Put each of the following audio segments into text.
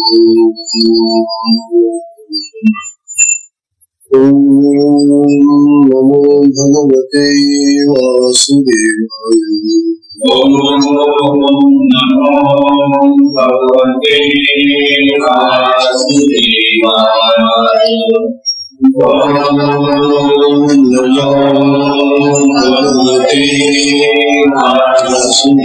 नमो भगवते वासुदेवाय। ओम नमो भगवते वासुदेवाय। ओम नमो भगवते वासुदेवाय।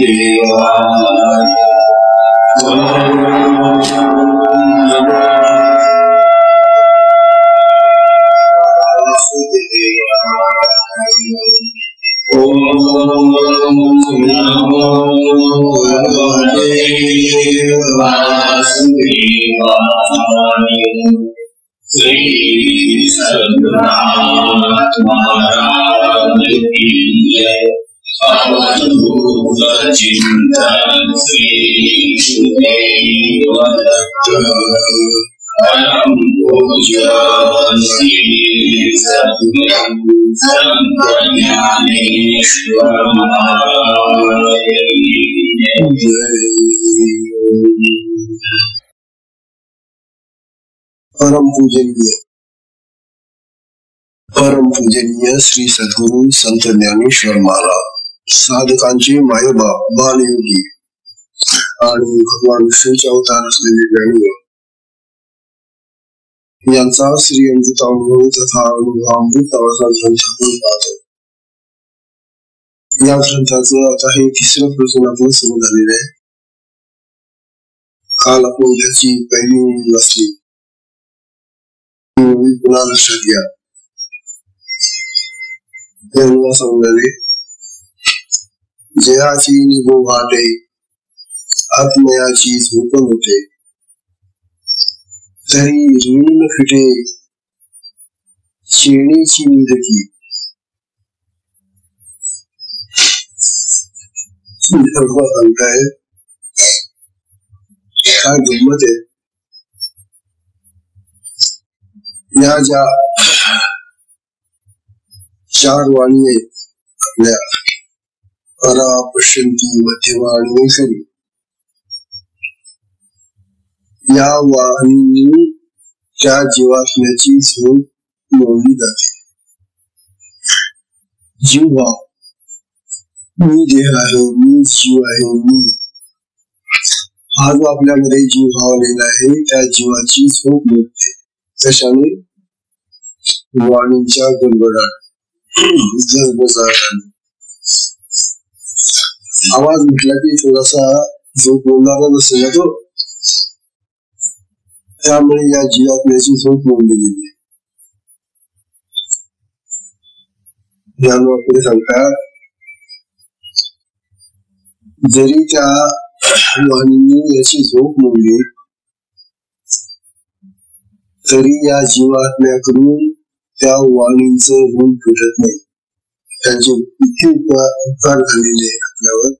ओम नमो भगवते वासुदेवाय। श्री सद्गुरुनाथ महाराज की जय। अवधूत चिंतन श्री गुरुदेव दत्त। परम पूज्य श्री सद्गुरु संत ज्ञानेश्वर महाराज की जय। परम पूजनीय श्री सद्गुरु संत ज्ञानेश्वर महाराज, साधकांचे मायबाप बालयोगी आणि भगवान विष्णूचे अवतार असलेले ज्ञानी यांचा श्री अमृतानुभव तथा अनुभवामृत आवाजात ग्रंथ आपण पाहतो. या ग्रंथाचं आता हे तिसरं प्रकरण आपण सुरू झालेलं आहे. काल आपण त्याची पहिली ओळी वाचली, पुन्हा लक्षात घ्या. तेव्हा सांगणारे जयाची निभो वाटे आत्मयाची झोपण होते, तरी ऋण फिटे शेणीची निधकी. सांगताय काय गंमत आहे. या ज्या चार वाणी आहेत आपल्या, परा पश्यंती मध्यमा आणि वैखरी, या वाणींनी त्या जीवात्म्याची झोप मोडली जाते. जीवा मी देह आहे, मी जीव आहे, मी हा जो आपल्यामध्ये जीव भावलेला आहे त्या जीवाची झोप मोडते. कशाने? वाणींच्या गडबडाट आवाज म्हटला की थोडासा झोप मोडणारा नसेल ना तो, त्यामुळे या जीवात्म्याची झोप मोडली गेली. पुढे सांगतात, जरी त्या वाणींनी याची झोप मोडली तरी या जीवात्म्याकडून त्या वाणींचं ऋण फिटत नाही. त्यांचे इतके उपकार झालेले आपल्यावर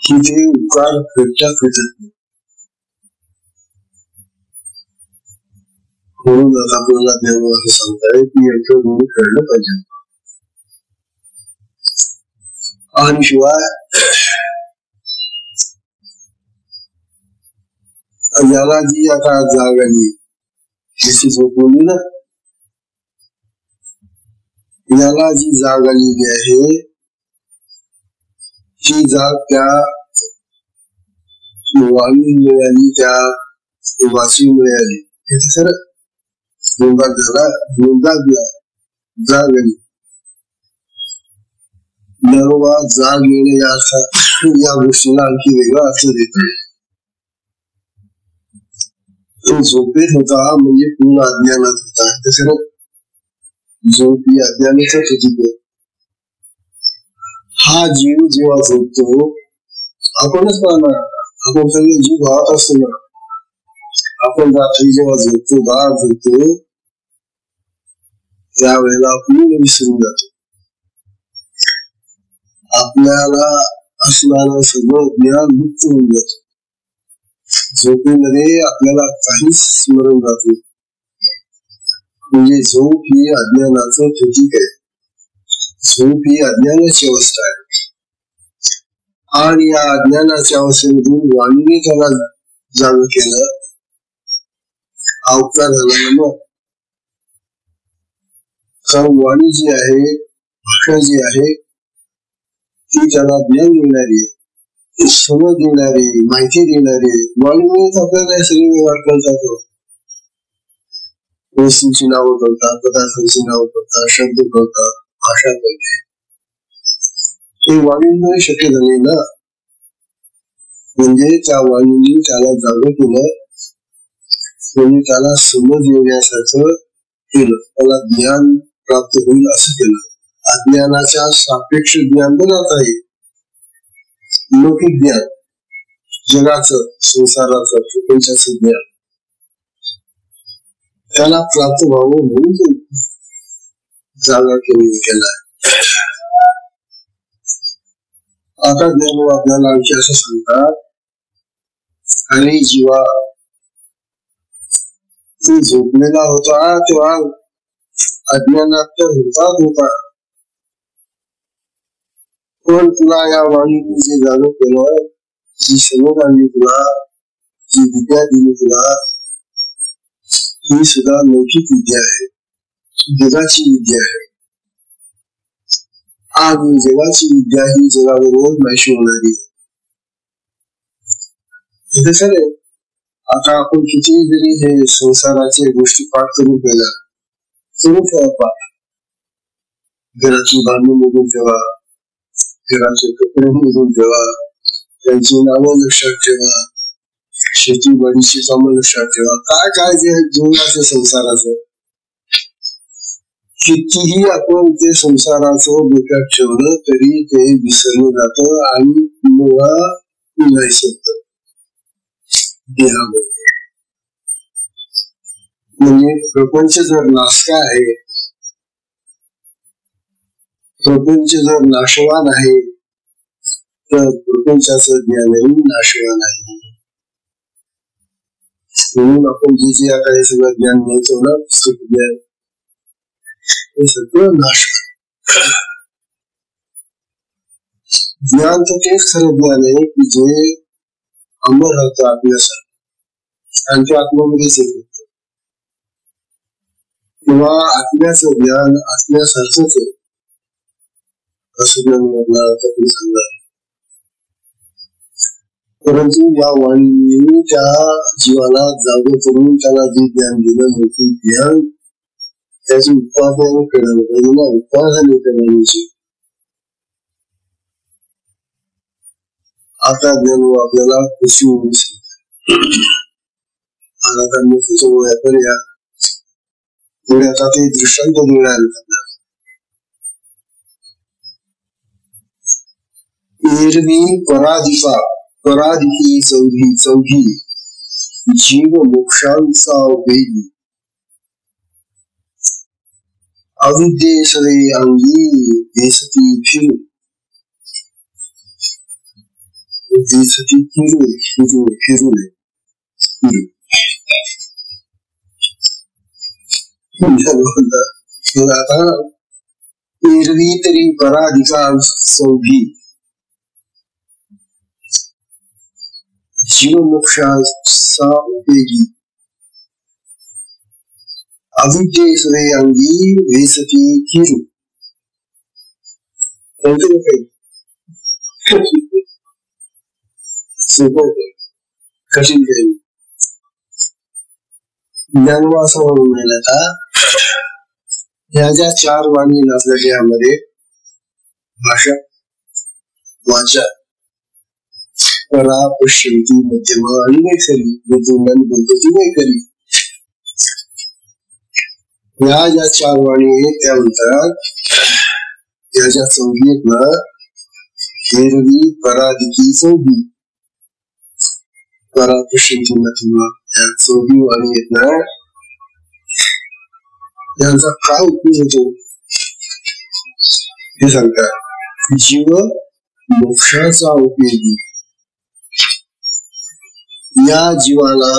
की ते उपकार फिटत नाही. म्हणून आता आपल्याला ज्ञान असं सांगताय की यांचं ऋण फेडलं पाहिजे. आणि शिवाय याला जी आता जाग आली जशी झोपवली ना, याला जी जाग आलेली आहे ती जाग त्या वाणी मिळाली, त्या वाची मिळाली. खरं गोंगाट झाला, गोंगाटला जाग आली. नरवा जाग येणे या गोष्टीला आणखी वेगळा अर्थ देतो. तो झोपेत होता म्हणजे पूर्ण अज्ञानात होता. तसं झोप ही अज्ञानाचा प्रतीक आहे. हा जीव जेव्हा झोपतो, आपणच पाहणार, आपण सगळे जीव भावात असतो ना. आपण रात्री जेव्हा झोपतो, बाळ झोपतो, त्यावेळेला आपण विसरून जातो. आपल्याला असणारं सगळं ज्ञान मुक्त होऊन जातं. झोपेमध्ये आपल्याला काहीच स्मरण राहत नाही. म्हणजे झोप ही अज्ञानाचं प्रतीक आहे. झोप ही अज्ञानाची अवस्था आहे. आणि या अज्ञानाच्या अवस्थेमधून वाणीने त्याला जाग केलं, हा उपकार झाला ना मग. कारण वाणी जी आहे, भाषा जी आहे, ती त्याला ज्ञान देणारी, समज देणारी, माहिती देणारी. वाणीमुळेच आपल्याला सगळे व्यवहार करतात. वस्तूंची नावं करतात, पदार्थांची नावं करतात, शब्द करतात, भाषा करते. हे वाणीमुळे शक्य झाले ना. म्हणजे त्या वाणीने त्याला जागं केलं, म्हणजे त्याला समज येण्यासारखं केलं, त्याला ज्ञान प्राप्त होईल असं केलं. अज्ञानाच्या सापेक्ष ज्ञान बनत आहे. लौकिक ज्ञान, जगाचं, संसाराचं, प्रपंचाचं ज्ञान त्याला प्राप्त व्हावं म्हणून जागा केला. आता ज्ञान आपल्याला आणखी असं सांगतात, आणि जीवा तू झोपलेला होता तेव्हा अज्ञानात तर होता, पण तुला या वाणीने जे जाणून केलं, जी समज आणली तुला, जी विद्या दिली तुला, ही सुद्धा लौकिक विद्या आहे, जगाची विद्या आहे. आणि जगाची विद्या ही जगाबरोबर नाहीशी होणारी. कसं रे, आता आपण किती जरी हे संसाराचे गोष्टी पाठ करून गेला तरी पाठ, घराची बांधणी निघून ठेवा, घराचे कपडे निघून ठेवा, त्यांची नावं लक्षात ठेवा, शेतीवाडीची कामं लक्षात ठेवा, काय काय जे जीवनाचं संसाराचं, कितीही आपण ते संसाराचं डोक्यात ठेवलं तरी ते विसरलं जातं आणि मुळा नाही शकत देहामध्ये. म्हणजे प्रपंच जर नाशका आहे, प्रपंच जर नाशवान आहे, तर प्रपंचाचं ज्ञानही नाशवान आहे. म्हणून आपण जे आता हे सगळं ज्ञान मिळतो ना, सुख ज्ञान, हे सगळं नाश. ज्ञान तर तेच खरं ज्ञान आहे की जे अमर राहतं आत्म्यासाठी आणि ते आत्म्यामध्येच येत. किंवा आत्म्याचं ज्ञान आत्म्यासारखंच आहे असं ज्ञान सांगणार. परंतु या वाणीने त्या जीवाला जाग करून त्याला जे ज्ञान दिलं नव्हतं ज्ञान, त्याची उत्पादन करायला पाहिजे ना, उत्पादन करण्याची. आता ज्ञान आपल्याला कशी होऊ शकते. आता मी त्याच्यामुळे करूया पुढे आता ते दृष्टांत देणार. एरवी पराधिकी चौघी जीव मोक्षांचा वेगी, अविद्येसरे अंगी वेसती फिरू, वेसती फिरू. आता एरवी तरी पराधिका चौघी जीव मोक्षांचा उपयोगी, अविद्येसरे अंगी वेसती फिरू. कठीण काही ज्ञानवा असं म्हणून मिळालं का, ह्या ज्या चार वाणी आपल्या देहामध्ये, भाषा, वाचा, परा, पश्चिंती, मध्यमा आणि वैखरी, बोलतो ती वैखरी, या ज्या चार वाणी आहेत त्या म्हणतात, या ज्या चौघी आहेत ना, एरवी पराधिकी चौघी, परा, पश्चिंती, मध्यमा, या चौघी वाणी आहेत ना, यांचा काय उपयोग होतो हे सांगतात. जीव मोक्षाचा उपयोगी, या जीवाला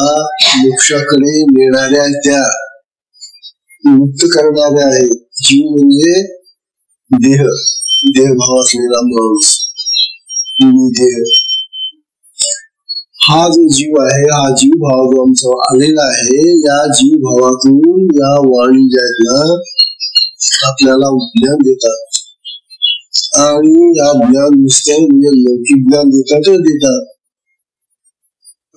मोक्षाकडे नेणाऱ्या त्या मुक्त करणाऱ्या आहेत. जीव म्हणजे देहभाव असलेला माणूस, देह हा जो जीव आहे, हा जीव भाव जो आमचा आलेला आहे, या जीव भावातून या वाणी ज्या आहेत ना आपल्याला ज्ञान देतात. आणि या ज्ञान नुसत्या म्हणजे लौकिक ज्ञान देतात,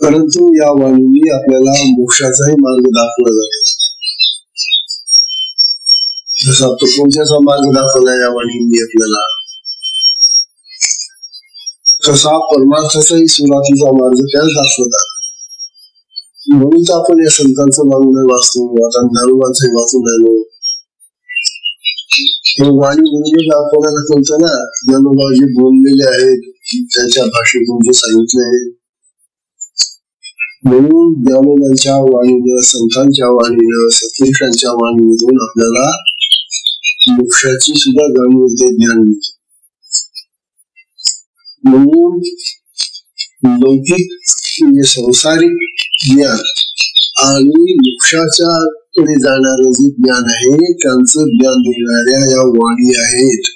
परंतु या वाणीने आपल्याला मोक्षाचाही मार्ग दाखवला जातो. जसा तो कोणत्याचा मार्ग दाखवला या वाणीने आपल्याला, तसा परमार्थाचाही सुरुवातीचा मार्ग त्याला दाखवतात. म्हणून आपण या संतांचं मागणं वाचतो, आता ज्ञानोबांचं वाचून राहिलो. हे वाणी म्हणूनच आपल्याला कळतं ना, ज्ञानोबा जे बोललेले आहेत त्यांच्या भाषेतून जे सांगितले आहे. म्हणून ज्ञानोबांच्या वाणीनं, संतांच्या वाणीनं, सत्पुरुषांच्या वाणीमधून आपल्याला मोक्षाची सुद्धा जाणीव होते, ज्ञान मिळते. म्हणून लौकिक म्हणजे संसारिक ज्ञान आणि मोक्षाच्या कडे जाणारं जे ज्ञान आहे त्यांचं ज्ञान देणाऱ्या या वाणी आहेत,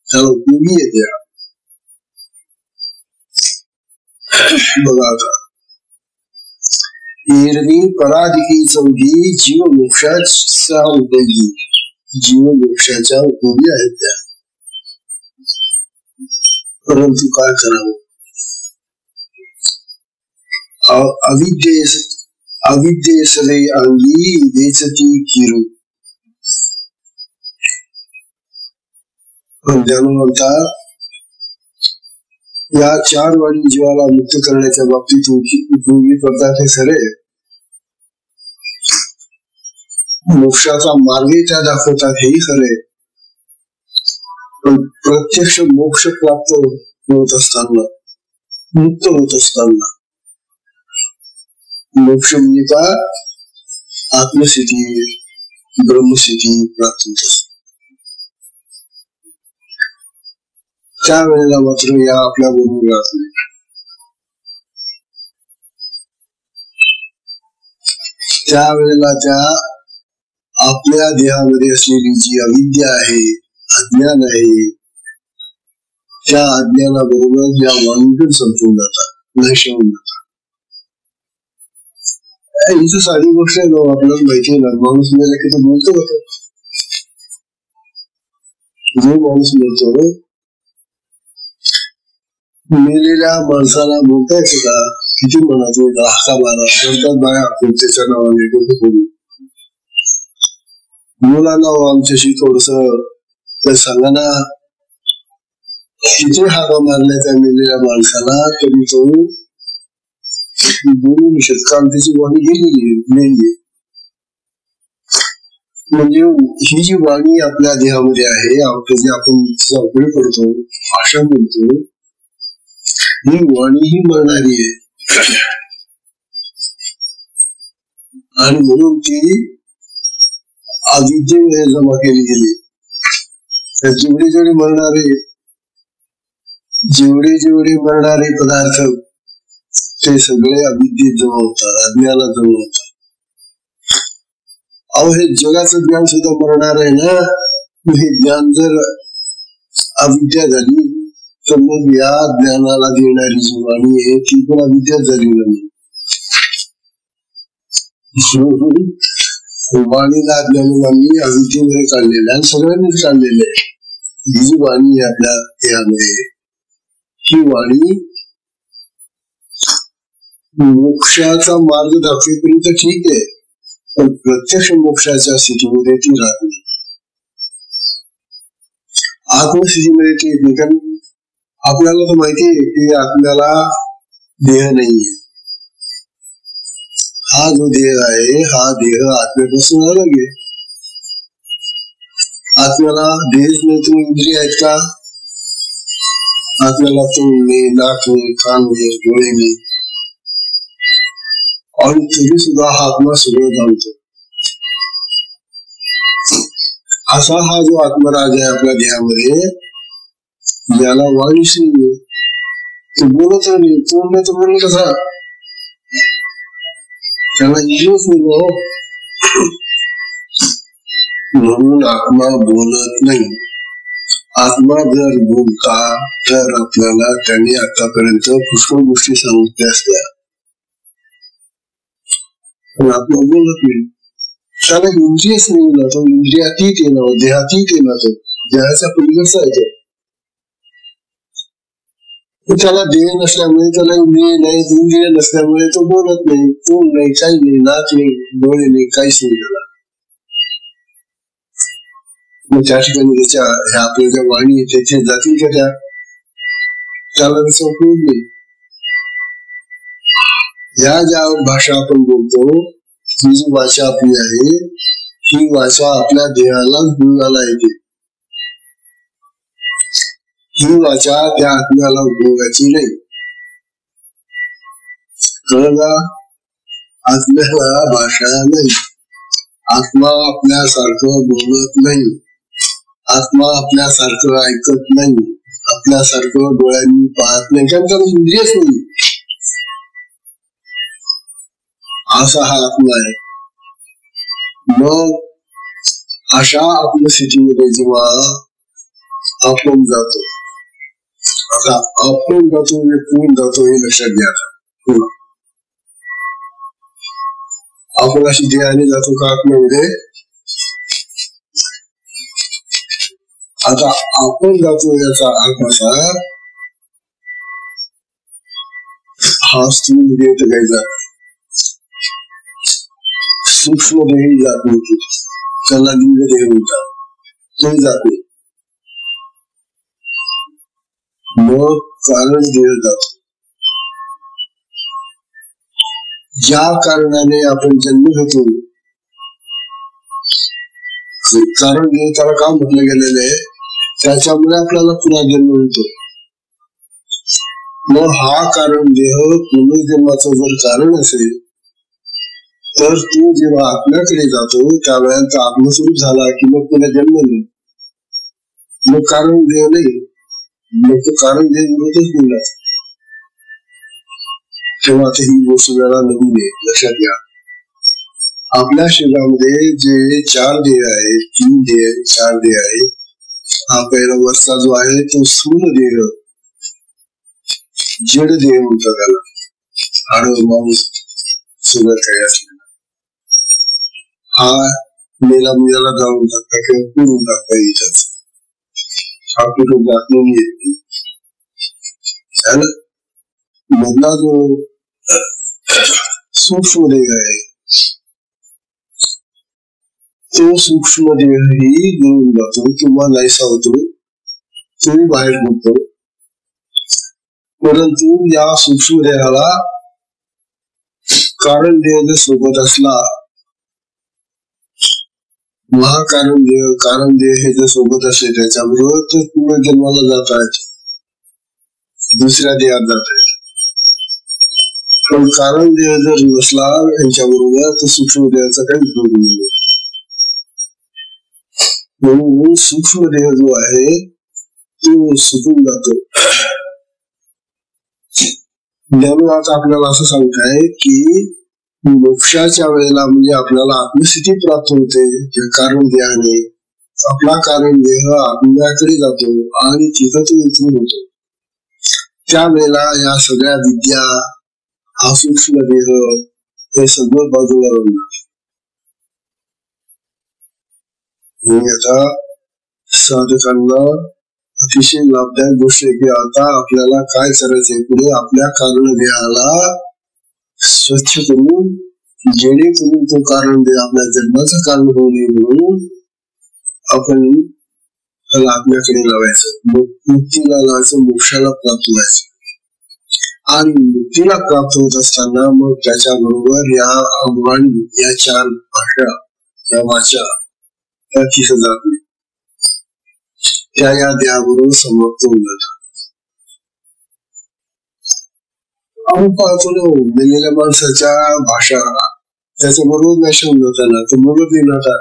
त्याला उपयोगी येते. बघा आता, एरवी पराधिकी चौघी जीव मोक्षाचा उपयोगी, जीव मोक्षाच्या उपयोगी आहेत त्या. परंतु काय करावं, अविद्येसले अंगी वेचती किरू. पण म्हणता या चार वाणी जीवाला मुक्त करण्याच्या बाबतीत उपयोगी पडतात हे खरे, मोक्षाचा मार्ग त्या दाखवतात हेही खरे. पण प्रत्यक्ष मोक्ष प्राप्त होत असताना, मुक्त होत असताना, मोक्ष म्हणजे काय, आत्मस्थिती, ब्रह्मस्थिती प्राप्त होत असते. त्यावेळेला मात्र या आपल्या बरोबर राहत नाही. त्यावेळेला त्या आपल्या देहामध्ये असलेली जी अविद्या आहे, अज्ञान आहे, त्या अज्ञानाबरोबर या वाणीतून संपून जातात, नष्ट होऊन जातात. इथं साधी गोष्ट आहे ना, आपल्याला माहिती आहे ना, माणूस मेला की तो बोलतो होतो. जो माणूस बोलतो, मेलेल्या माणसाला बोलता येतं का? किती म्हणतो, 10-12 बोलतात बाया त्याच्या नावाने डोकं बोलू. मुलांना आमच्याशी थोडस सांगा ना, किती हाका मारल्या त्या मेलेल्या माणसाला, तरी तो बोलू नाही शकत, कारण त्याची वाणी गेलेली नाहीये. म्हणजे ही जी वाणी आपल्या देहामध्ये आहे, जी आपण उपयोग करतो, भाषा बोलतो, ही वाणी ही मरणारी आहे. आणि म्हणून ती अविद्येमध्ये जमा केली गेली. जेवढे मरणारे पदार्थ ते सगळे अविद्येत जमा होतात, अज्ञानात जमा होतात. अहो, हे जगाचं ज्ञान सुद्धा मरणार आहे ना. हे ज्ञान जर अविद्या झाली तर मग या ज्ञानाला देणारी जी वाणी आहे ती पण अविद्याच झाली नाही. वाणीला ज्ञानवाणी अविद्येमध्ये काढलेलं आहे, सगळ्यांनीच काढलेलं आहे. ही जी वाणी आहे आपल्या देहामध्ये, ही वाणी मोक्षाचा मार्ग दाखवेपर्यंत ठीक आहे, पण प्रत्यक्ष मोक्षाच्या स्थितीमध्ये ती राहत नाही. आत्मस्थितीमध्ये ती येत नाही, कारण आपल्याला तर माहिती आहे की आपल्याला देह नाहीये. हा जो देह आहे, हा देह आत्म्यापासून अलग आहे. आत्म्याला देहच नाही तर इंद्रिय आहेत का? आत्म्याला तोंडणे, नाकणे, कानणे, डोळेने, आणि तरी सुद्धा हा आत्मा सगळं जाणतो. असा हा जो आत्मराज आहे आपल्या देहामध्ये, ज्याला वाणीच नाहीये, तो बोलत नाही, तोंड तर बोलत कसा, त्याला इंद्रियच नाही. म्हणून आत्मा बोलत नाही. आत्मा जर बोलता तर आपल्याला त्यांनी आतापर्यंत पुष्कळ गोष्टी सांगितल्या असत्या, पण आत्मा बोलत नाही. त्याला इंद्रियच नाही ना, तो इंद्रियातीत आहे ना, देहातीत आहे ना, तो देहाच्या पलीकडचा आहे. त्याला देह नसल्यामुळे त्याला इंद्रिय नाही, इंद्रिय नसल्यामुळे तो बोलत नाही, तोंड नाही, काही नाही, नाक नाही, डोळे नाही, काहीच नाही त्याला. मग त्या ठिकाणी त्याच्या ह्या आपल्या ज्या वाणी त्याच्या जातील का त्याला त्याचा उपयोग नाही. ह्या ज्या भाषा आपण बोलतो, ही जी भाषा आपली आहे, ही भाषा आपल्या देहाला उपयोगाला येते. ही वाचा त्या आत्म्याला उपयोगाची नाही. कळला? आत्म्याला भाषा नाही. आत्मा आपल्यासारखं बोलत नाही, आत्मा आपल्यासारखं ऐकत नाही, आपल्यासारखं डोळ्यांनी पाहत नाही, कारण इंद्रियच नाही. असा हा आत्मा आहे. मग अशा आत्मस्थितीमध्ये जेव्हा आपण जातो, आता आपण जातो कोण जातो हे लक्षात घ्या. आपण अशी देहाने जातो का आत्म्यामध्ये? आता आपण जातो याचा अर्थ असा, हा स्थूल देह तर काही जात नाही, सूक्ष्म देही जात नाही, त्याला लिंग देह म्हणतात, तोही जात नाही. मग कारण देह जातो. ज्या कारणाने आपण जन्म घेतो, कारण देह त्याला का म्हटलं गेलेलं आहे, त्याच्यामुळे आपल्याला पुन्हा जन्म होतो. मग हा कारण देह पुनर्जन्माचं जर कारण असेल, तर तो जेव्हा आपल्याकडे जातो त्यावेळेला आत्मस्वरूप झाला की मग पुन्हा जन्म नाही, मग कारण देह नाही, मग तो कारण देह विरोधच बोलला. तेव्हा आता ही गोष्ट जरा नवीन आहे, लक्षात घ्या. आपल्या शरीरामध्ये जे 4 देह आहे, 3 देह 4 देह आहे. हा पहिला वरचा जो आहे तो स्थूल देह, जड देह म्हणतात त्याला, हाड मांस सगळं काही असलेला. हा मेला मुलाला जाऊन टाकता किंवा पुरून टाकता येतच, हा कुठून जात नाही. मधला जो सूक्ष्म देह आहे, तो सूक्ष्म देहही घेऊन जातो किंवा नाहीसा होतो, तोही बाहेर पडतो. परंतु या सूक्ष्म देहाला कारण देह जर सोबत असला, महाकारण देह कारण देह हे जर सोबत असले त्याच्याबरोबर, तर पूर्ण जन्माला जात आहेत, दुसऱ्या देहात जात आहेत. पण कारण देह जर नसला यांच्याबरोबर, तर सूक्ष्म देहाचा काही उपयोग नाही. म्हणून सूक्ष्म देह जो आहे तो सुटून जातो. म्हणून आता आपल्याला असं सांगताय की मोक्षाच्या वेळेला म्हणजे आपल्याला आत्मस्थिती प्राप्त होते कारण देहाने. आपला कारण देह आत्म्याकडे जातो आणि तिथं तो इथून होतो. त्यावेळेला या सगळ्या विद्या, हा सूक्ष्म देह, हे सगळं बाजूला राहून आता साधकांना अतिशय लाभदायक गोष्ट आहे की आता आपल्याला काय करायचंय, पुढे आपल्या कारण देहाला स्वच्छ करून, जेणेकरून तो कारण देह आपल्या जन्माचं कारण होऊ नये म्हणून आपण त्याला आत्म्याकडे लावायचं. मग मुक्तीला लावायचं, मोक्षाला प्राप्त व्हायचं. आणि मुक्तीला प्राप्त होत असताना मग त्याच्याबरोबर या अवघाणी, या 4 भाषा, या वाचा त्या तिथं जात नाही, त्या या देहाबरोबर समाप्त होऊन जातात. आपण पाहतो ना, मेलेल्या माणसाच्या भाषा त्याच्याबरोबर नष्ट होऊन जाताना तो बोलत नाही ना.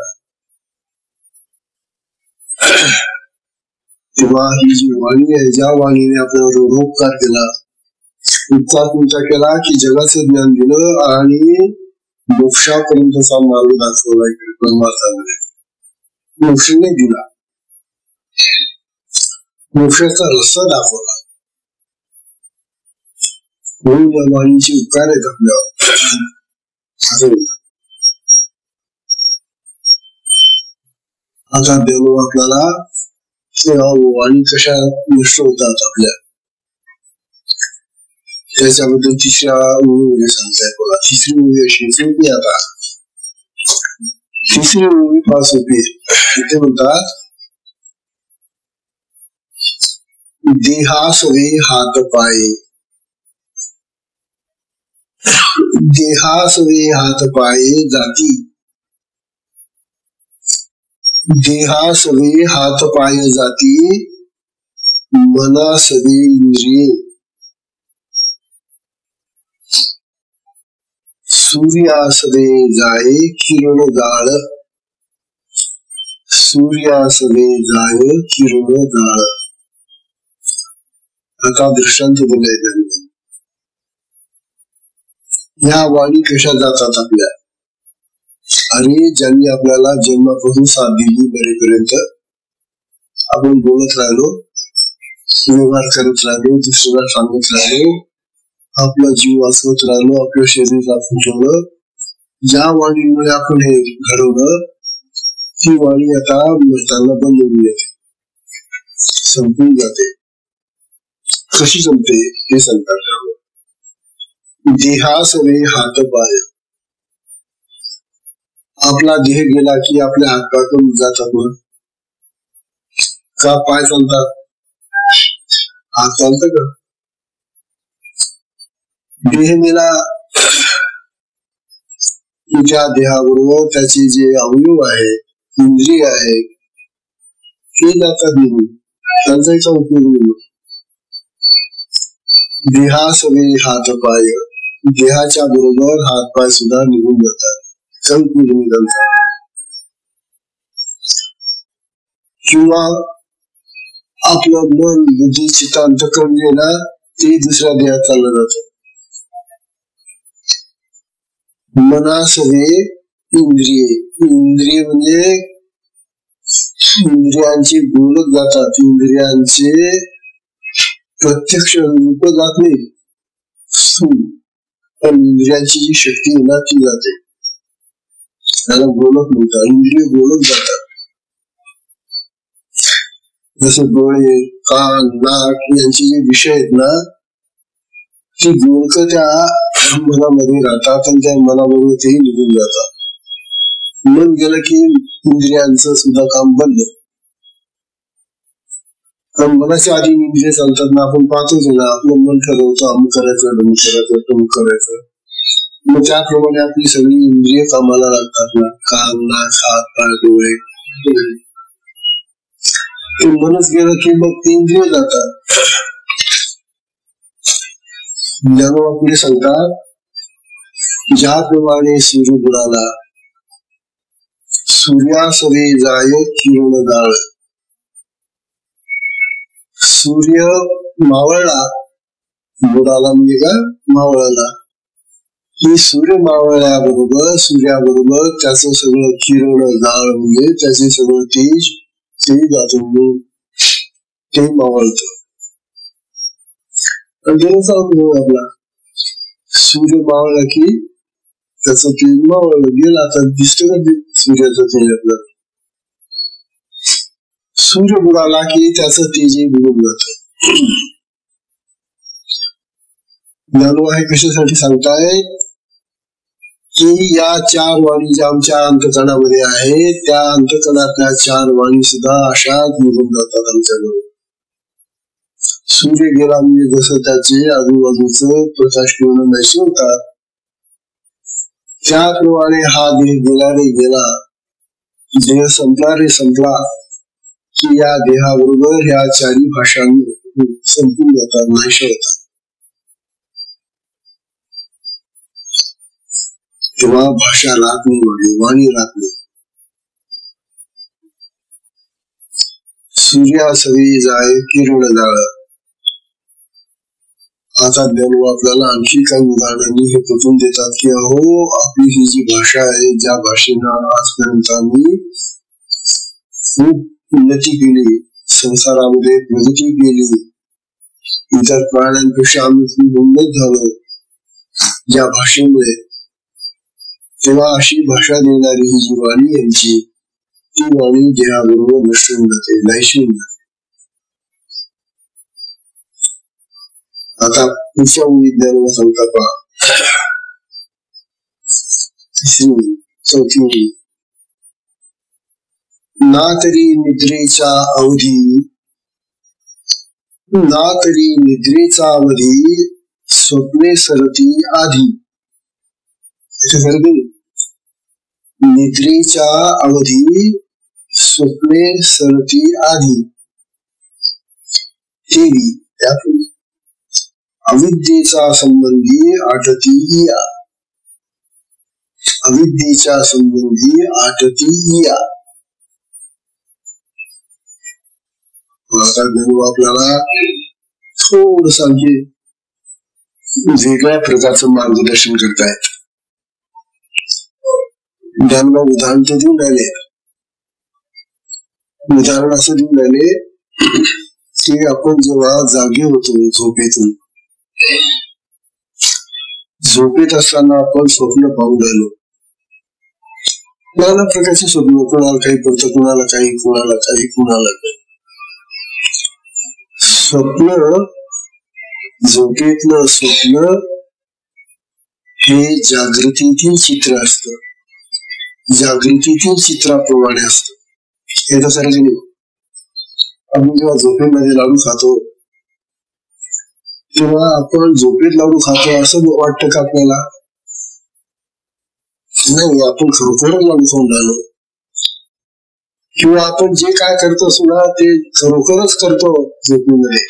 तेव्हा ही जी वाणी आहे, ज्या वाणीने आपल्यावर उपकार केला, उपकार तुमचा केला की जगाचं ज्ञान दिलं आणि मोक्षापर्यंतचा मार्ग दाखवला परमार्थामध्ये, मोक्ष नाही दिला. मोक्षाचा रस्ता दाखवला. म्हणून या वाणीचे उपकार आहेत आपल्यावर. आता देव आपल्याला वाणी कशा नष्ट होतात आपल्या त्याच्याबद्दल तिसऱ्या ओळीमध्ये सांगताय बघा. तिसरी ओळी अशी सोपी. आता तिसरी ओळी फार सोपी आहे. ते म्हणतात देहासवे हात पाय. देहासवे हात पाय जाती. देहासवे हात पाय जाती मनासवे इंद्रिये. सूर्यासवे जाय किरण जाळ. सूर्यासवे जाय किरण जाळ. आता दृष्टांत दिलाय त्यांनी. या वाणी कशा जातात आपल्या. अरे ज्यांनी आपल्याला जन्मापासून साथ दिली मरेपर्यंत आपण बोलत राहिलो, व्यवहार करत राहिलो, दुसऱ्याला सांगत राहिलो, आपला जीव वाचवत राहिलो, आपलं शरीर राखून ठेवलं. ज्या वाणीमुळे आपण हे घडवलं ती वाणी आता मरताना बंद होऊन जाते, संपून जाते. कशी संपते हे सांगतात. देहासवे हात पाय. आपला देह गेला की आपले हात पाय करून जातात ना. का पाय चालतात, हात चालत का. देह गेला त्या देहाबरोबर त्याचे जे अवयव आहे, इंद्रिय आहे, ते जातात निघून. त्यांचा उपयोग नाही. देहासवे हात पाय. देहाच्या बरोबर हात पाय सुद्धा निघून जातात, संपूर्ण निघतात. किंवा आपलं मन, बुद्धी, चित्त, अंतःकरण जे ना ते दुसऱ्या देहात चाललं जातं. मनासवे इंद्रिये. इंद्रिय म्हणजे इंद्रियांचे गोलक जातात. इंद्रियांचे प्रत्यक्ष रूप जात नाही, पण इंद्रियांची जी शक्ती आहे ना ती जाते. त्याला गोलक म्हणतात. इंद्रिय गोलक जातात. जसे डोळे, कान, नाक यांचे जे विषय आहेत ना ती गोलक त्या मनामध्ये राहतात आणि त्या मनामध्ये तेही निघून जातात. मन गेलं की इंद्रियांचं सुद्धा काम बंद. पण मनाच्या आधी इंद्रिय चालतात ना. आपण पाहतोच ना, आपलं मन ठरवतं अमुक करायचं, अमुक करायचं, तमुक करायचं. मग त्याप्रमाणे आपली सगळी इंद्रिय कामाला लागतात ना. कान, नाक, हात, पाय, डोळे. ते मनच गेलं की मग ते इंद्रिय जातात. ज्ञानोबा पुढे सांगतात, ज्याप्रमाणे सूर्य बुडाला, सूर्यासवे जाय किरण जाळ. सूर्य मावळला, बुडाला म्हणजे का मावळला. ही सूर्य मावळल्याबरोबर, सूर्याबरोबर त्याचं सगळं किरण जाळ म्हणजे त्याचे सगळं तेज ते जातो, ते मावळत. अनुभव आपला सूर्य मावळला की त्याचं तेज मावळलं गेलं. आता दिसतं का सूर्याचं तेज आपलं. सूर्य बुडाला की त्याचं तेजही बुडून जात. ज्ञानोबा हे कशासाठी सांगताय की या चार वाणी ज्या आमच्या अंतःकरणामध्ये आहे त्या अंतःकरणातल्या चार वाणी सुद्धा अशाच निघून जातात आमच्याकडून. सूर्य गेला म्हणजे जसं त्याचे आजूबाजूच प्रकाश किरण नष्ट होतात, त्याप्रमाणे हा देह गेला रे गेला, देह संपला रे संपला की या देहाबरोबर ह्या चारी भाषा संपून जातात, नाश होतात. तेव्हा भाषा राहत नाही, वाणी राहत नाही. सूर्यासवे जाय किरण जाळ. आता ज्ञानोबा आपल्याला आणखी काही उदाहरणांनी हे पटवून देतात की अहो आपली ही जी भाषा आहे, ज्या भाषेनं आजपर्यंत आम्ही खूप उन्नती केली, संसारामध्ये प्रगती केली, इतर प्राण्यांपेक्षा आम्ही उन्नत झालो ज्या भाषेमुळे, तेव्हा अशी भाषा देणारी ही जी वाणी यांची, ती वाणी देहाबरोबर नष्ट होऊन जाते, नाहीशी होऊन जाते. आता पुढच्या विज्ञानाला सांगता पहा, चौथी ओळी. ना तरी निद्रेचा अवधी, ना तरी निद्रेचा अवधी, स्वप्ने सरती आधी. निद्रेच्या अवधी, स्वप्ने सरती आधी. तेवी त्यापूर्वी अविद्येचा संबंधी आठती या, अविद्येच्या संबंधी आठती या. आपल्याला थोडस आणखी वेगळ्या प्रकारचं मार्गदर्शन करतायत. ज्ञानबा उदाहरण तर देऊन राहिले, उदाहरण असं देऊन राहिले की आपण जेव्हा जागे होतो झोपेतून, झोपेत असताना आपण स्वप्न पाहून राहिलो, नाना प्रकारचे स्वप्न, कोणाला काही पडतं, कोणाला काही, कोणाला काही, कोणाला काही. स्वप्न, झोपेतलं स्वप्न हे जागृतीतील चित्र असत, जागृतीतील चित्राप्रमाणे असत. याचा सारखं नाही. आपण जेव्हा झोपेमध्ये लाडू खातो तेव्हा आपण झोपेत लाडू खातो असं वाटतं का आपल्याला? नाही, आपण खरोखरच लाडू खाऊन राहिलो, किंवा आपण जे काय करतो सुद्धा ते खरोखरच करतो झोपेमध्ये.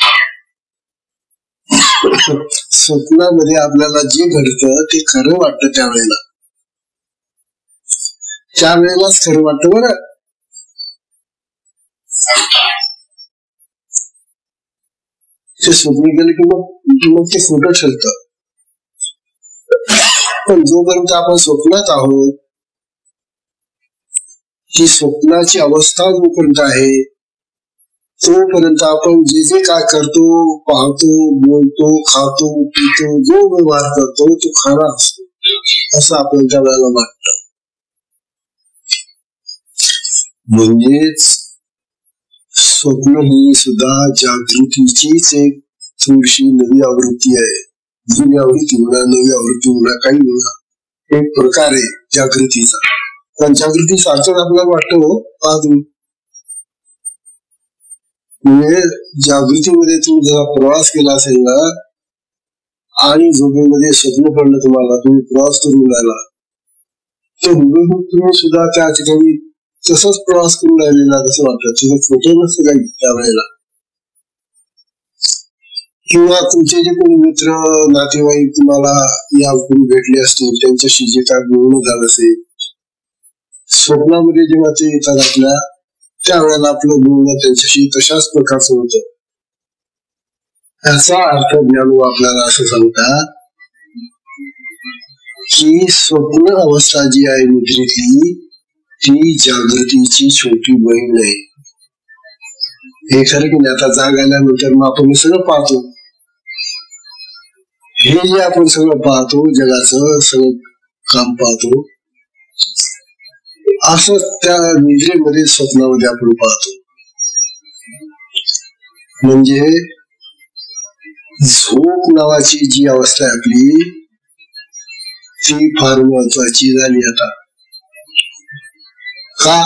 स्वप्नामध्ये आपल्याला जे घडतं ते खरं वाटतं त्यावेळेला, त्यावेळेलाच खरं वाटतं बरं. ते स्वप्न गेले की मग ते खोटं ठरतं. पण जोपर्यंत आपण स्वप्नात आहोत, ही स्वप्नाची अवस्था जोपर्यंत आहे, तोपर्यंत आपण जे जे काय करतो, पाहतो, बोलतो, खातो, पितो, जो व्यवहार करतो तो खरा असतो असं आपल्याला त्या वेळेला वाटतं. म्हणजेच स्वप्न ही सुद्धा जागृतीचीच एक थोडीशी नवी आवृत्ती आहे. जुनी आवृत्ती म्हणा, नवी आवृत्ती म्हणा, काही म्हणा, एक प्रकार आहे जागृतीचा. पण जागृती सारखंच आपल्याला वाटतं. म्हणजे जागृतीमध्ये तुम्ही जरा प्रवास केला असेल ना, आणि झोपेमध्ये स्वप्न पडलं तुम्हाला, तुम्ही प्रवास करून राहिला, तर तुम्ही सुद्धा त्या ठिकाणी तसंच प्रवास करून राहिलेला तसं वाटतं. तुझं फोटो नसतं काही त्यावेळेला, किंवा तुमचे जे कोणी मित्र नातेवाईक तुम्हाला यापूर्वी भेटले असतील, त्यांच्याशी जे काय बोलणं झालं असेल, स्वप्नामध्ये जेव्हा ते येतात आपल्या, त्यावेळेला आपलं बोलणं त्यांच्याशी तशाच प्रकारचं होतं. याचा अर्थ ज्ञानू आपल्याला असं सांगतात की स्वप्न अवस्था जी आहे निद्रेतली, ती जागृतीची छोटी बहीण आहे. हे खरं की नाही? आता जाग आल्यानंतर मग आपण सगळं पाहतो, हे जे आपण सगळं पाहतो, जगाचं सगळं काम पाहतो, असं त्या निद्रेमध्ये स्वप्नामध्ये आपण पाहतो. म्हणजे झोप नावाची जी अवस्था आहे आपली, ती फार महत्वाची झाली आता. का?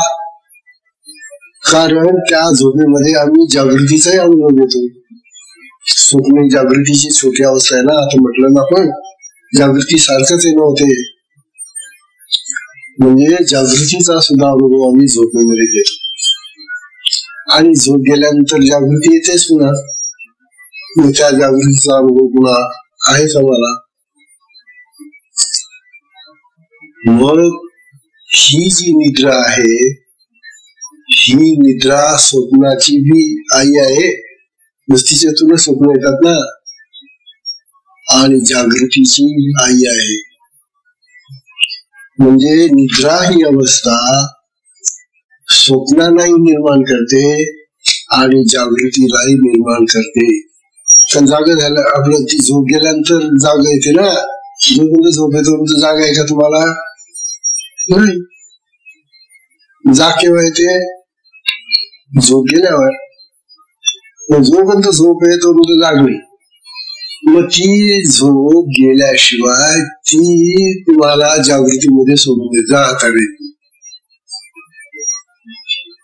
कारण त्या झोपेमध्ये आम्ही जागृतीचाही अनुभव घेतो. स्वप्न जागृतीची छोटी अवस्था आहे ना, आता म्हटलं ना आपण, जागृती सारखंच आहे नव्हते. म्हणजे जागृतीचा सुद्धा अनुभव आम्ही झोपेमध्ये घेतो, आणि झोप गेल्यानंतर जागृती येतेच पुन्हा. त्या जागृतीचा अनुभव पुन्हा आहेच आम्हाला. मग ही जी निद्रा आहे, ही निद्रा स्वप्नाची बी आई आहे. नुसतीच्यातूनच स्वप्न येतात ना, आणि जागृतीची आई आहे. म्हणजे निद्रा ही अवस्था स्वप्नांनाही निर्माण करते आणि जागृतीलाही निर्माण करते. पण जागा झालं आपलं, ती झोप गेल्यानंतर जागा येते ना. जोपर्यंत झोप येतो जागा आहे का तुम्हाला? नाही. जाग केव्हा येते? झोप गेल्यावर. जोपर्यंत झोप आहे तोपर्यंत जाग नाही. मग ती झोप गेल्याशिवाय ती तुम्हाला जागृतीमध्ये सोडून देत जाता.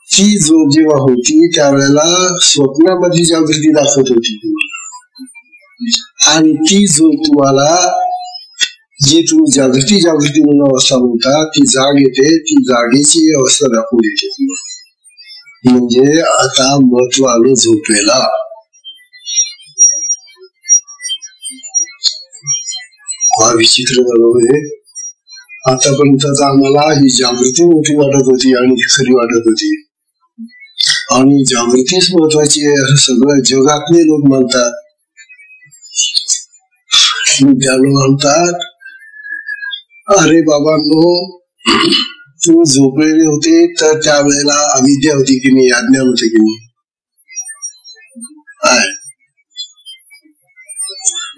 ती झोप जेव्हा होती त्यावेळेला स्वप्नामध्ये जागृती दाखवत होती, आणि ती झोप तुम्हाला जी तुम्ही जागृती म्हणून अवस्था म्हणता ती जाग येते, ती जागेची अवस्था दाखवून देते तुम्हाला. म्हणजे आता महत्व आलं झोपेला. हा विचित्र झालं. आतापर्यंत आम्हाला ही जागृती मोठी वाटत होती आणि खरी वाटत होती, आणि जागृतीच महत्वाची आहे असं सगळं जगातले लोक मानतात. त्या लोक म्हणतात, अरे बाबांनो, तुम्ही झोपलेले होते तर त्यावेळेला अविद्या होती की नाही, अज्ञान होते की नाही.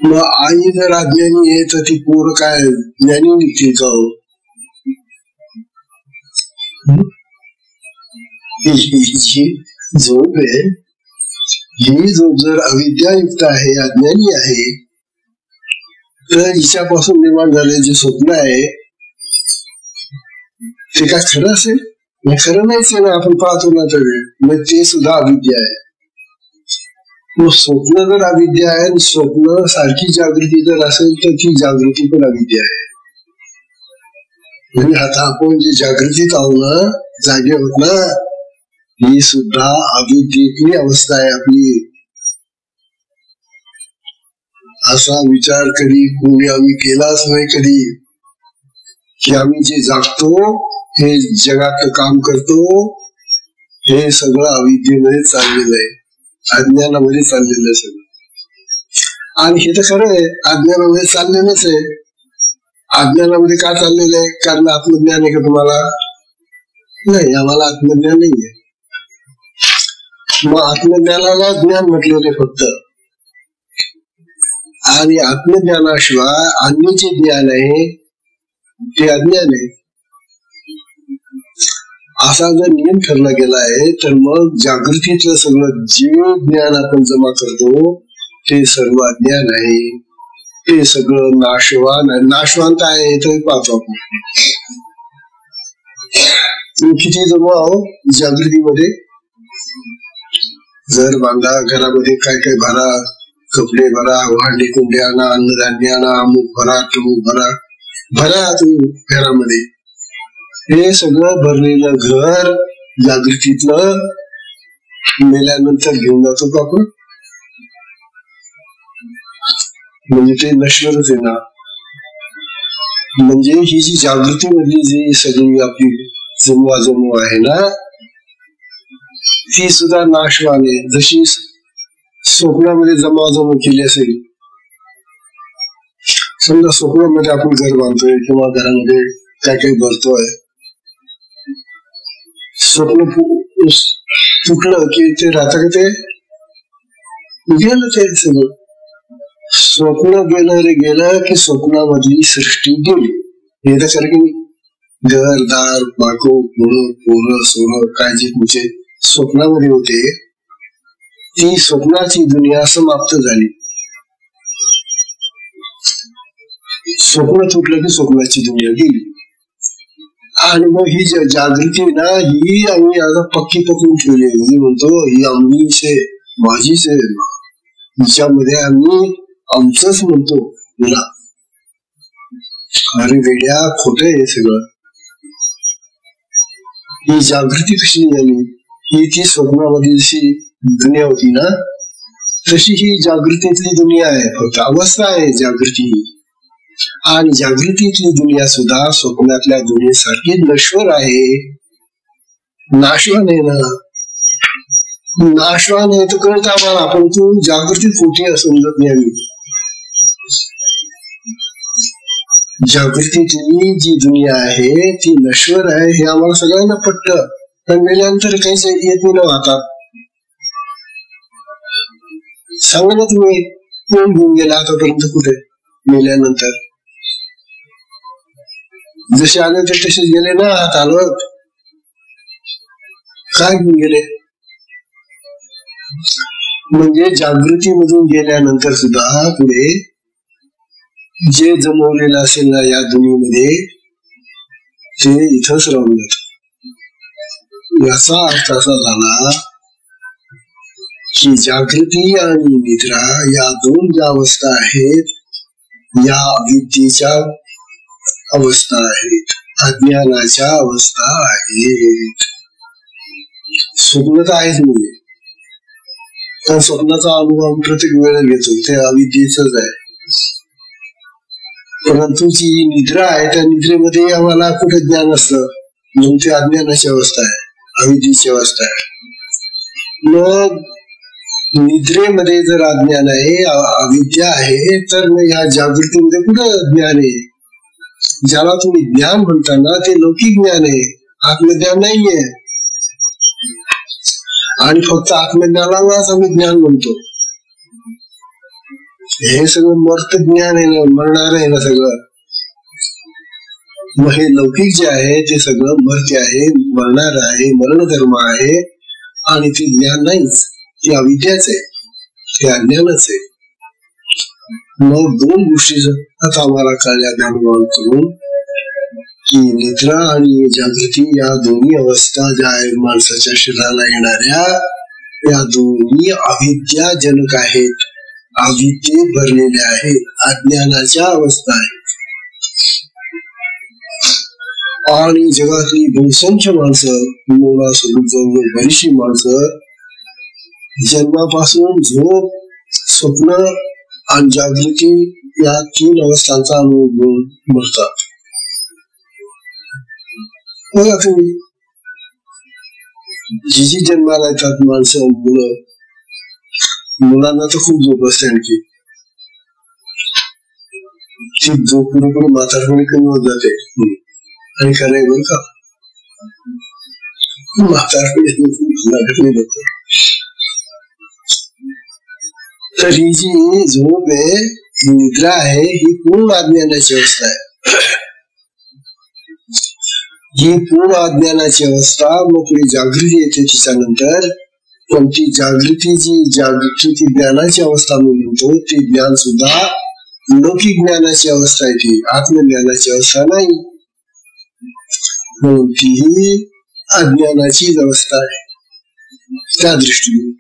मग आई जर अज्ञानी आहे तर ती पोरं काय ज्ञानी निघतील का? ही झोप आहे, ही झोप जर अविद्यायुक्त आहे, अज्ञानी आहे, तर हिच्यापासून निर्माण झालेले जे स्वप्न आहे ते काय खरं असेल? खरं नाहीच आहे ना. आपण पाहतो ना तर मग ते सुद्धा अविद्या आहे. मग स्वप्न जर अविद्या आहे आणि स्वप्न सारखी जागृती जर असेल तर ती जागृती पण अविद्या आहे. म्हणजे आता आपण जे जागृतीत आहोत ना, जागे आहोत ना, ही सुद्धा अविद्येतली अवस्था आहे आपली. असा विचार कधी कोणी आम्ही केलाच नाही कधी, की आम्ही जे जागतो, हे जगातलं काम करतो, हे सगळं अविद्येमध्ये चाललेलं आहे, अज्ञानामध्ये चाललेलं आहे सगळं. आणि हे तर खरं आहे, अज्ञानामध्ये चाललेलंच आहे. अज्ञानामध्ये का चाललेलं आहे? कारण आत्मज्ञान आहे का तुम्हाला? नाही, आम्हाला आत्मज्ञान नाही आहे. मग आत्मज्ञानाला ज्ञान म्हटलेलं फक्त, आणि आत्मज्ञानाशिवाय अन्य जे ज्ञान आहे ते अज्ञान आहे. असा जर नियम ठरला गेला आहे तर मग जागृतीतलं सगळं जे ज्ञान आपण जमा करतो ते सर्व अज्ञान आहे. ते सगळं नाशवान आहे. नाशवान काय आहे तर पाहतो आपण. किती जमा आहोत जागृतीमध्ये? घर बांधा, घरामध्ये काय काय भरा, कपडे भरा, भांडी कुंडे आणा, अन्नधान्य आणा, अमुक भरा, तमुक भरा, भरा तुम्ही घरामध्ये. हे सगळं भरलेलं घर जागृतीतलं मेल्यानंतर घेऊन जातो का आपण? म्हणजे ते नश्वरच आहे ना. म्हणजे ही जी जागृती मधली जी सगळी आपली जमवाजमव आहे ना, ती सुद्धा नाशवान आहे. जशी स्वप्नामध्ये जमवाजमव केली असेल, समजा स्वप्नामध्ये आपण घर बांधतोय किंवा घरामध्ये काय काही भरतोय, स्वप्न फुटलं की ते राहतं का? ते गेलं ते सगळं. स्वप्न गेलं रे गेलं की स्वप्नामधली सृष्टी गेली. हे तर खरं की घर दार बायको पोरं सोनं काय जे तुमचे स्वप्नामध्ये होते ती स्वप्नाची दुनिया समाप्त झाली. स्वप्न तुटलं की स्वप्नाची दुनिया गेली. आणि मग ही जागृती ना, ही आम्ही आता पक्की पकडून ठेवली. मी म्हणतो ही आम्हीच आहे, माझीच आहे. हिच्यामध्ये आम्ही आमचंच म्हणतो ना. अरे वेड्या, खोट आहे सगळं. ही जागृती कशी झाली? ही ती स्वप्नामध्ये जशी दुनिया होती ना, तशी ही जागृतीतली दुनिया आहे. फक्त अवस्था आहे जागृती. आणि जागृतीतली दुनिया सुद्धा स्वप्नातल्या दुनियेसारखी नश्वर आहे, नाशवान आहे ना. नाशवान आहे तर कळत आम्हाला, पण तू जागृतीत कुठे समजत नाही. आम्ही जागृतीतली जी दुनिया आहे ती नश्वर आहे हे आम्हाला सगळ्यांना पटतं, पण मेल्यानंतर काहीच येत नाही ना हातात. सांगा ना तुम्ही, कोण घेऊन गेला आतापर्यंत कुठे मेल्यानंतर? जसे आले होते तसेच गेले ना हात हलवत. काय घेऊन गेले? म्हणजे जागृतीमधून गेल्यानंतर सुद्धा पुढे जे जमवलेलं असेल ना या दुनियेमध्ये ते इथंच राहून जात. याचा अर्थ असा झाला की जागृती आणि निद्रा या दोन ज्या अवस्था आहेत या अविद्येच्या अवस्था आहेत, अज्ञानाच्या अवस्था आहेत. स्वप्न तर आहेच म्हणजे, पण स्वप्नाचा अनुभव प्रत्येक वेळेला घेतो ते अविद्येच आहे. परंतु जी निद्रा आहे त्या निद्रेमध्ये आम्हाला कुठे ज्ञान असतं, म्हणून ती अज्ञानाची अवस्था आहे, अविद्येची अवस्था आहे. मग निद्रेमध्ये जर अज्ञान आहे, अविद्या आहे, तर मग ह्या जागृतीमध्ये कुठं ज्ञान आहे? ज्याला तुम्ही ज्ञान म्हणताना ते लौकिक ज्ञान आहे, आत्मज्ञान नाहीये. आणि फक्त आत्मज्ञानालाच आम्ही ज्ञान म्हणतो. हे सगळं मर्त ज्ञान आहे ना, मरणार आहे ना सगळं. मग हे लौकिक जे आहे ते सगळं मर्त्य आहे, मरणार आहे, मरण धर्म आहे. आणि ते ज्ञान नाहीच, ते अविद्याच आहे, ते अज्ञानच आहे. मग दोन गोष्टी आता आम्हाला कळल्या ज्ञानवान की निद्रा आणि जागृती या दोन्ही अवस्था ज्या आहेत माणसाच्या शरीराला येणाऱ्या, या दोन्ही अविद्याजनक आहेत, अविद्ये भरलेल्या आहेत, अज्ञानाच्या अवस्था आहेत. आणि जगातली बहुसंख्य माणसं, मुला सोडून बरीचशी माणसं जन्मापासून झोप, स्वप्न आणि जागृती या तीन अवस्थांचा अनुभव घेऊन मरतात. बघा तुम्ही, जी जन्माला येतात माणसं, मुलं, मुलांना तर खूप झोप असते. आणखी ती झोप पुढे म्हातारपणी कमी होत जाते. आणि खरं आहे बरं का, म्हातारपणी लागत नाही जाते. तर ही जी झोप आहे, ही निद्रा आहे, ही पूर्ण अज्ञानाची अवस्था आहे. ही पूर्ण अज्ञानाची अवस्था. मग पुढे जागृती येते तिच्यानंतर. पण ती जागृती जी ज्ञानाची अवस्था म्हणतो, ती ज्ञान सुद्धा लौकिक ज्ञानाची अवस्था आहे, ती आत्मज्ञानाची अवस्था नाही. म्हणून तीही अज्ञानाचीच अवस्था आहे. त्या दृष्टीने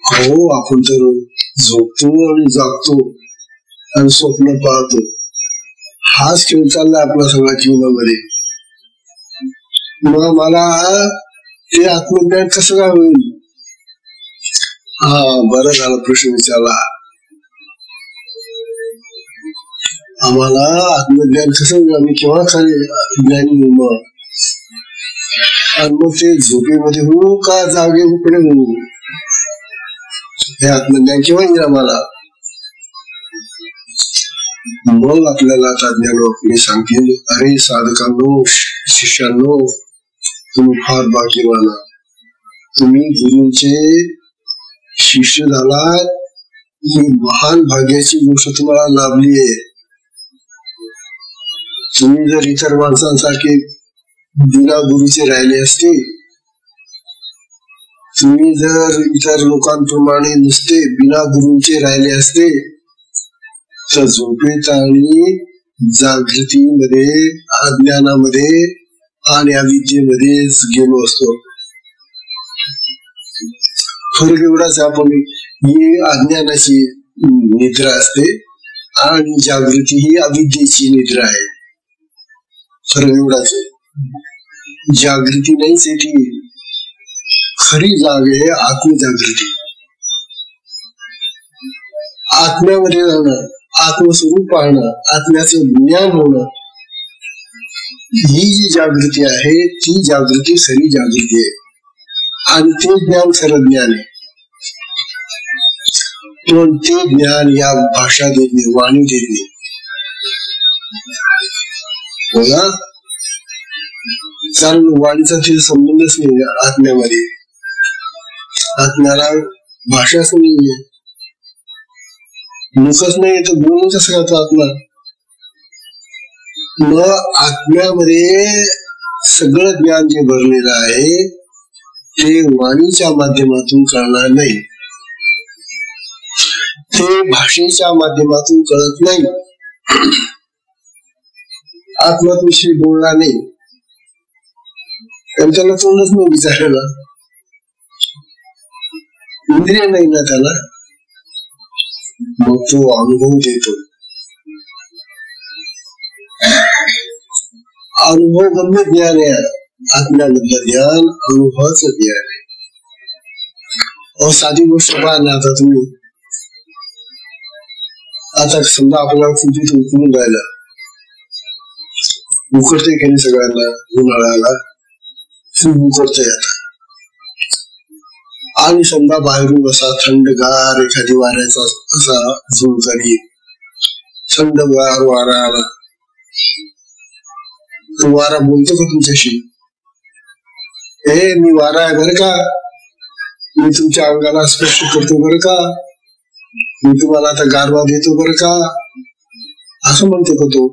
हो, आपण तर झोपतो आणि जागतो आणि स्वप्न पाहतो, हाच खेळ चालला आपला सगळ्या जीवनामध्ये. मग मला ते आत्मज्ञान कसं काय होईल? बरं झालं प्रश्न विचारला. आम्हाला आत्मज्ञान कसं होईल? आम्ही केव्हा खरे ज्ञानी होऊ? मग आणि मग ते झोपेमध्ये होऊ का जागेकडे होऊ? हे आत्मज्ञान केव्हा येईल आम्हाला? मग आपल्याला ज्ञान सांगतील, अरे साधकांनो, शिष्यांनो, तुम्ही फार भाग्यवान आहात, तुम्ही गुरूंचे शिष्य झालात. ही महान भाग्याची गोष्ट तुम्हाला लाभली आहे. तुम्ही जर इतर माणसांसारखे बिना गुरुचे राहिले असते, तुम्ही जर इतर लोकांप्रमाणे नुसते बिना गुरूंचे राहिले असते, तर झोपेत आणि जागृतीमध्ये, अज्ञानामध्ये आणि अविद्येमध्येच गेलो असतो. फरक एवढाच, आपण ही अज्ञानाची निद्रा असते आणि जागृती ही अविद्येची निद्रा आहे. फरक एवढाच आहे. जागृती नाहीच आहे, ती खरी जाग आहे आत्मजागृती. आत्म्यामध्ये जाणं, आत्मस्वरूप पाहणं, आत्म्याचं ज्ञान होणं, ही जी जागृती आहे ती जागृती खरी जागृती आहे. आणि ते ज्ञान खरं ज्ञान आहे. पण ते ज्ञान या भाषा देत नाही, वाणी देत नाही. बोला, कारण वाणीचा तिथे संबंधच नाही आत्म्यामध्ये. आत्म्याला भाषाच नाहीये, मुखच नाही तर बोलून कसं करतो आत्मा. मग आत्म्यामध्ये सगळं ज्ञान जे भरलेलं आहे ते वाणीच्या माध्यमातून कळणार नाही, ते भाषेच्या माध्यमातून कळत नाही. आत्मा तुझी बोलणार नाही आणि त्याला तोंडच नाही विचारायला, इंद्रिय नाही ना त्याला. मग तो अनुभव देतो. अनुभव गम्य ज्ञान आहे. आत्म्यामधलं ज्ञान अनुभवाचं ज्ञान आहे. अहो साधी गोष्ट पहा ना, आता तुम्ही आता समजा आपल्याला खूप उकळून राहिला, उकडते की नाही सगळ्यांना, उन्हाळ्याला खूप उकडतंय आता, आणि समजा बाहेरून असा थंडगार एखादी वाऱ्याचा असा झुळझुळी थंडगार वारा आला, तो वारा बोलतो का तुमच्याशी? मी वारा आहे बरं का, मी तुमच्या अंगाला स्पर्श करतो बरं का, मी तुम्हाला आता गारवा देतो बरं का, असं म्हणतो का तो?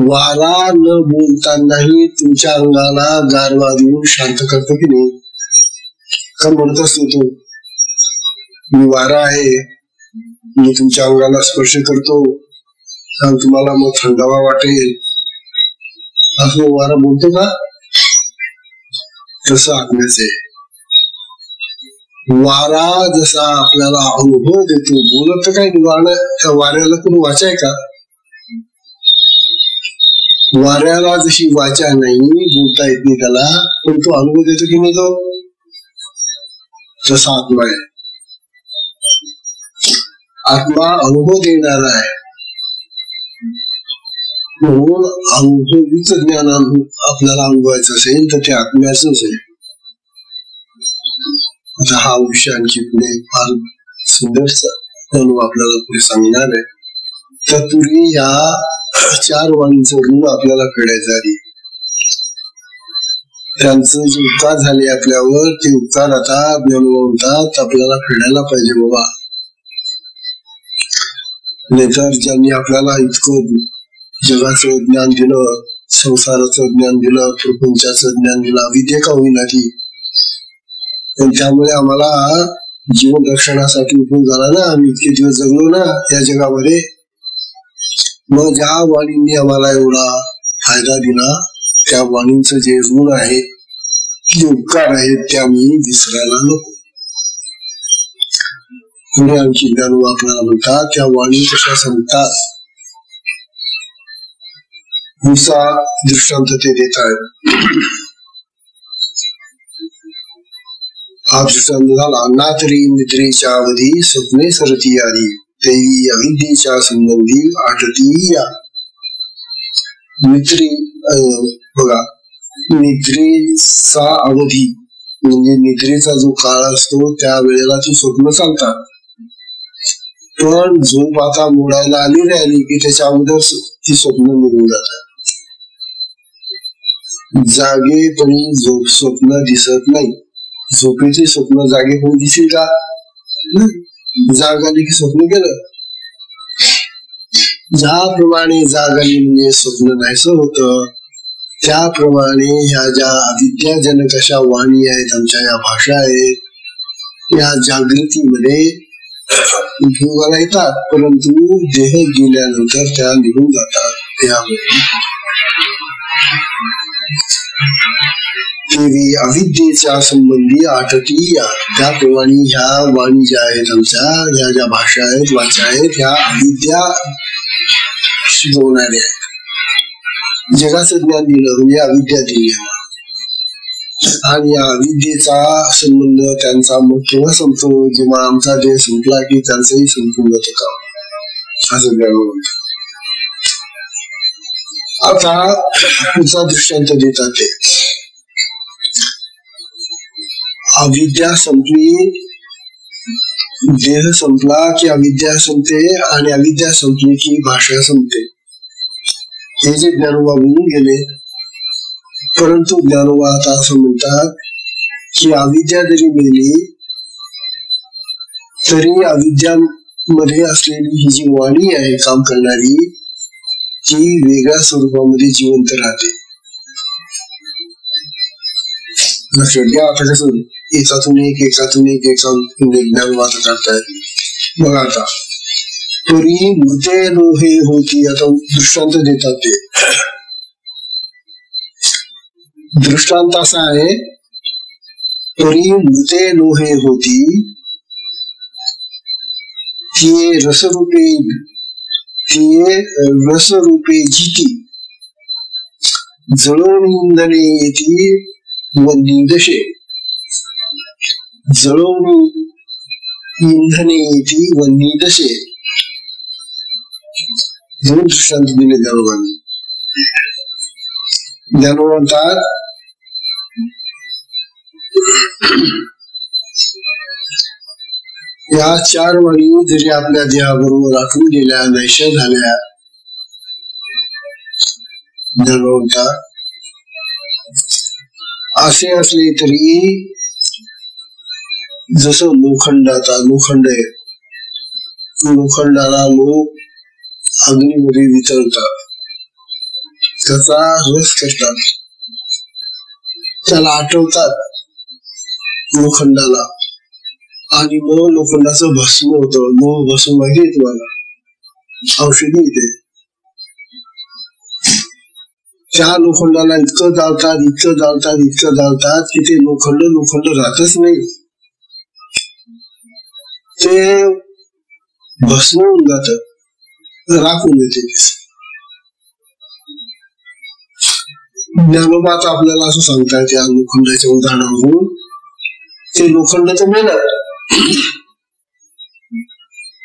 वारा न बोलतानाही तुमच्या अंगाला गारवा देऊन शांत करतो की नाही? का म्हणत असतो तो, मी वारा आहे, मी तुमच्या अंगाला स्पर्श करतो आणि तुम्हाला मग थंडावा वाटेल, असं वारा बोलतो का? तसं आत्म्याच आहे. वारा जसा आपल्याला अनुभव देतो, बोलत काय नाही, त्या वाऱ्याला कोणी वाचा आहे का? वाऱ्याला जशी वाचा नाही, बोलता येत नाही त्याला, पण तो अनुभव देतो की नाही तो? तसा आत्मा आहे. आत्मा अनुभव देणारा आहे, म्हणून अनुभवीच ज्ञान आपल्याला अनुभवायचं असेल तर ते आत्म्याच आहे. आता हा विषय आणखी पुढे फार सुंदरचा अनुभव आपल्याला पुढे सांगणार आहे. तत्पूर्वी या 4 वाणीचं ऋण आपल्याला फेडायचं आधी. त्यांचं जे उपकार झाले आपल्यावर, ते उपकार आता म्हणतात आपल्याला फेडायला पाहिजे बाबा. नाहीतर ज्यांनी आपल्याला इतकं जगाचं ज्ञान दिलं, संसाराचं ज्ञान दिलं, प्रपंचाचं ज्ञान दिलं, अविद्या का होईना ती, पण त्यामुळे आम्हाला जीवन रक्षणासाठी उपयोग झाला ना, आम्ही इतके दिवस जगलो ना या जगामध्ये. मग ज्या वाणींनी आम्हाला एवढा फायदा दिला, त्या वाणींचं जे ऋण आहे, जे उपकार आहेत, ते आम्ही विसरायला नको. पुढे आणखी ज्ञान आपल्याला म्हणतात त्या वाणी कशा सांगतात, दुसरा दृष्टांत ते देत आहेत. हा दृष्टांत झाला, ना तरी निद्रेच्या अवधी स्वप्ने सरती आली, देवी अविद्येच्या संबंधी आठती या. निद्री बघा, निद्रेचा अवधी म्हणजे निद्रेचा जो काळ असतो त्या वेळेला ती स्वप्न चालतात, पण झोप आता मोडायला आली राहिली की त्याच्या अगोदर ती स्वप्न निघून जातात. जागेपणी झोप स्वप्न दिसत नाही. झोपेचे स्वप्न जागेपणी दिसेल का? जाग आली की स्वप्न गेलं. ज्याप्रमाणे जाग आली म्हणजे स्वप्न नाहीसं होतं, त्याप्रमाणे ह्या ज्या अविद्याजनक अशा वाणी आहेत, आमच्या या भाषा आहेत, या जागृतीमध्ये उपयोगाला येतात, परंतु देह गेल्यानंतर त्या निघून जातात. त्यामुळे देवी अविद्येच्या संबंधी आठती या. त्याप्रमाणे ह्या वाणी ज्या आहेत, आमच्या ह्या ज्या भाषा आहेत, वाचा आहेत, ह्या अविद्या शिकवणाऱ्या आहेत. जगाचं ज्ञान दिलं म्हणजे अविद्या दिली, आणि या अविद्येचा संबंध त्यांचा मग केव्हा संपतो? जेव्हा आमचा देह संपला की त्यांचंही संपून जातं का, असं ज्ञान म्हणतात. आता पुढचा दृष्टांत देतात ते, अविद्या संपली, देह संपला की अविद्या संपते, आणि अविद्या संपली की भाषा संपते. हे जे ज्ञानोबा बोलून गेले, परंतु ज्ञानोबा आता असं म्हणतात की अविद्या जरी मेली तरी अविद्यामध्ये असलेली ही जी वाणी आहे काम करणारी ती वेगळ्या स्वरूपामध्ये जिवंत राहते. लक्षात घ्या. आता कसं एकातून एक ज्ञान वाद करतायत बघा. आता परी मृते लोहे होती, आता दृष्टांत देतात ते. दृष्टांत असा आहे, परी मृते लोहे होती तिये रसरूपे जिती जळवून इंधने येती व निदशे. जळवून इंधने येती व निदशे. दोन दृष्टांत दिले ज्ञानोबांनी. ज्ञानोबा म्हणतात या चार वाणी जरी आपल्या देहाबरोबर आठवून गेल्या नाहीशा झाल्या, ज्ञानोबा म्हणतात असे असले तरी जसं लोखंडाचा लोखंड आहे, लोखंडाला लोक अग्नीमध्ये वितळतात, त्याचा रस करतात, त्याला आठवतात लोखंडाला, आणि मग लोखंडाचं भस्म होतं. मग भस्म माहिती आहे तुम्हाला, औषधी येते. त्या लोखंडाला इतकं जाळतात की ते लोखंड राहतच नाही, ते भस्म होऊन जात, राखून येते. ज्ञानोबात आपल्याला असं सांगतात या लोखंडाच्या उदाहरणावरून, ते लोखंड तर मेलं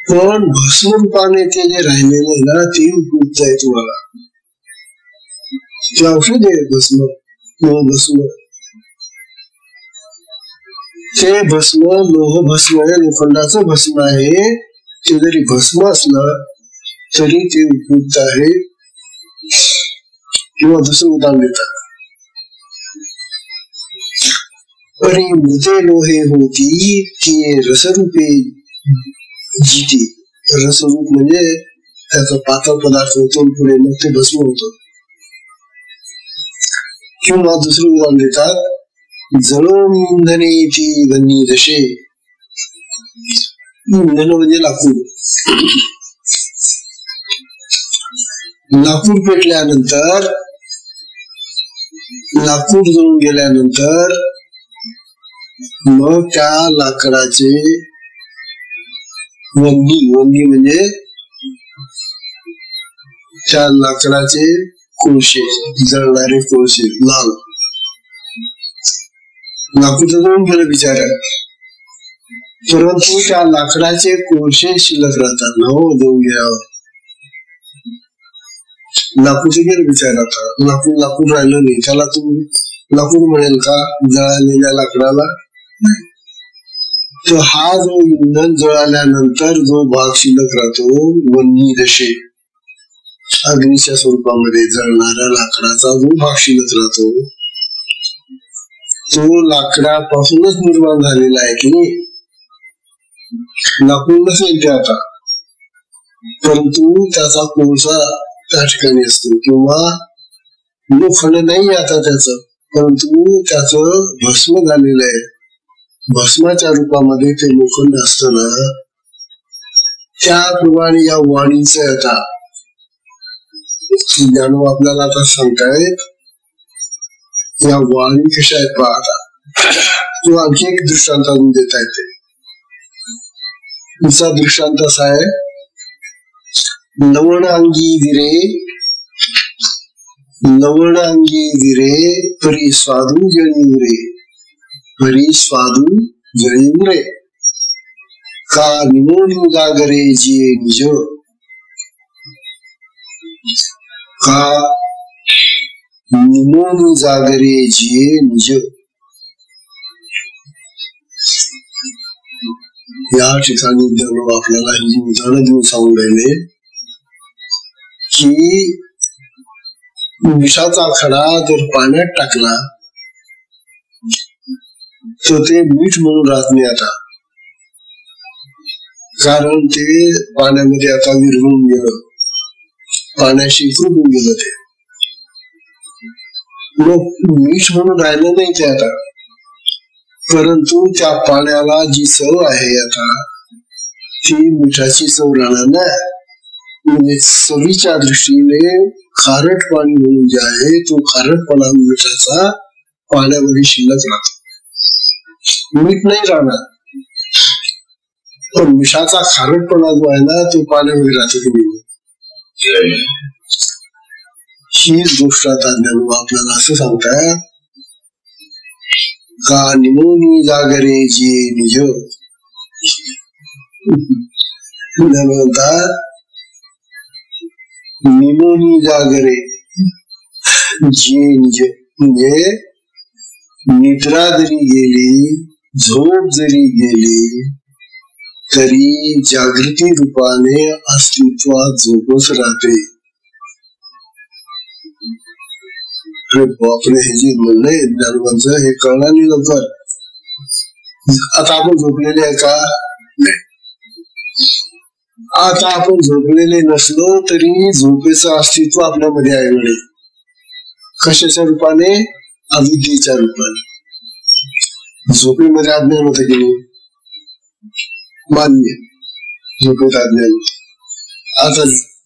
पण भस्म रूपाने ते जे राहिलेलं आहे ना ते उपयुक्त आहे तुम्हाला. ते औषध आहे भस्म. ते भस्म लोह भस्म आहे, लोखंडाचं भस्म आहे. ते जरी भस्म असलं तरी ते उपयुक्त आहे. किंवा दुसरं उदाहरण देतात, परी मृते लोहे होती ती रसरूपे जिती. रसरूप म्हणजे त्याचा पातळ पदार्थ होतो, पुढे मग ते भस्म होतं. किंवा दुसरं उदाहरण देतात, जळून इंधने ती गणी जसे. इंधन म्हणजे लाकूड. लाकूड पेटल्यानंतर, लाकूड जळून गेल्यानंतर मग त्या लाकडाचे वन्नी म्हणजे त्या लाकडाचे कोळसे, जळणारे कोळसे, लाल लाकूड जळून गेलं बिचारा, परंतु त्या लाकडाचे कोळसे शिल्लक राहतात ना. हो, देऊन घ्यावं. लाकूड गेलं बिचारा, लाकूड राहिलं नाही, त्याला तुम्ही लाकूड म्हणेल का जळालेल्या लाकडाला? तर हा जो इंधन जळाल्यानंतर जो भाग शिल्लक राहतो, वन्नी जसे अग्नीच्या स्वरूपामध्ये जळणाऱ्या लाकडाचा जो भाग शिल्लक राहतो तो लाकडापासूनच निर्माण झालेला आहे की नाही. लाकूड नसेल ते आता, परंतु त्याचा कोळसा त्या ठिकाणी असतो, किंवा लोखंड नाही आता त्याच, परंतु त्याच भस्म झालेलं आहे. भस्माच्या रूपामध्ये ते लोखंड असताना त्याप्रमाणे या वाणीचं आता ज्ञानोबा आपल्याला आता सांगतायत. या वाणी कशा आहेत पाहता. तो आणखी एक दृष्टांत अजून देता येते. तुमचा दृष्टांत असा आहे, लवणांगी विरे परी स्वादू जळी उरे का निमोनी जागरे जिये निज. का निमोनी जागरे जिये निज. या ठिकाणी ज्ञानोबा आपल्याला ही उदाहरणं देऊन सांगून राहिले की विषाचा खडा जर पाण्यात टाकला तर ते मीठ म्हणून राहत नाही आता, कारण ते पाण्यामध्ये आता विरघळून गेलं, पाण्याशी एकरूप गेलं. ते मग मीठ म्हणून राहिलं नाही ते आता, परंतु त्या पाण्याला जी चव आहे आता ती मिठाची चव राहणार ना. म्हणजे चवीच्या दृष्टीने खारट पाणी म्हणून जे आहे तो खारटपणा मिठाचा पाण्यामध्ये शिल्लक राहतो, मीठ नाही राहणार. पण मिठाचा खारटपणा जो आहे ना तो पाण्यामध्ये राहतो की नाही. हीच गोष्ट आता ज्ञानोबा आपल्याला असं सांगतात का निमोनी जागरे जे निज म्हणतात, निमोनी जागरे जे निज म्हणजे निद्रा जरी गेली, झोप जरी गेली तरी जागृती रूपाने अस्तित्वात झोपच राहते. बापरे, हे जे म्हणणं आहे ज्ञानोबांचं हे कळणार नाही लवकर. आता आपण झोपलेले आहे का? आता आपण झोपलेले नसलो तरी झोपेचं अस्तित्व आपल्यामध्ये आहे म्हणे. कशाच्या रूपाने? अविद्येच्या रूपाने. झोपेमध्ये अज्ञान होतं की नाही? मान्य, झोपेत अज्ञान. आता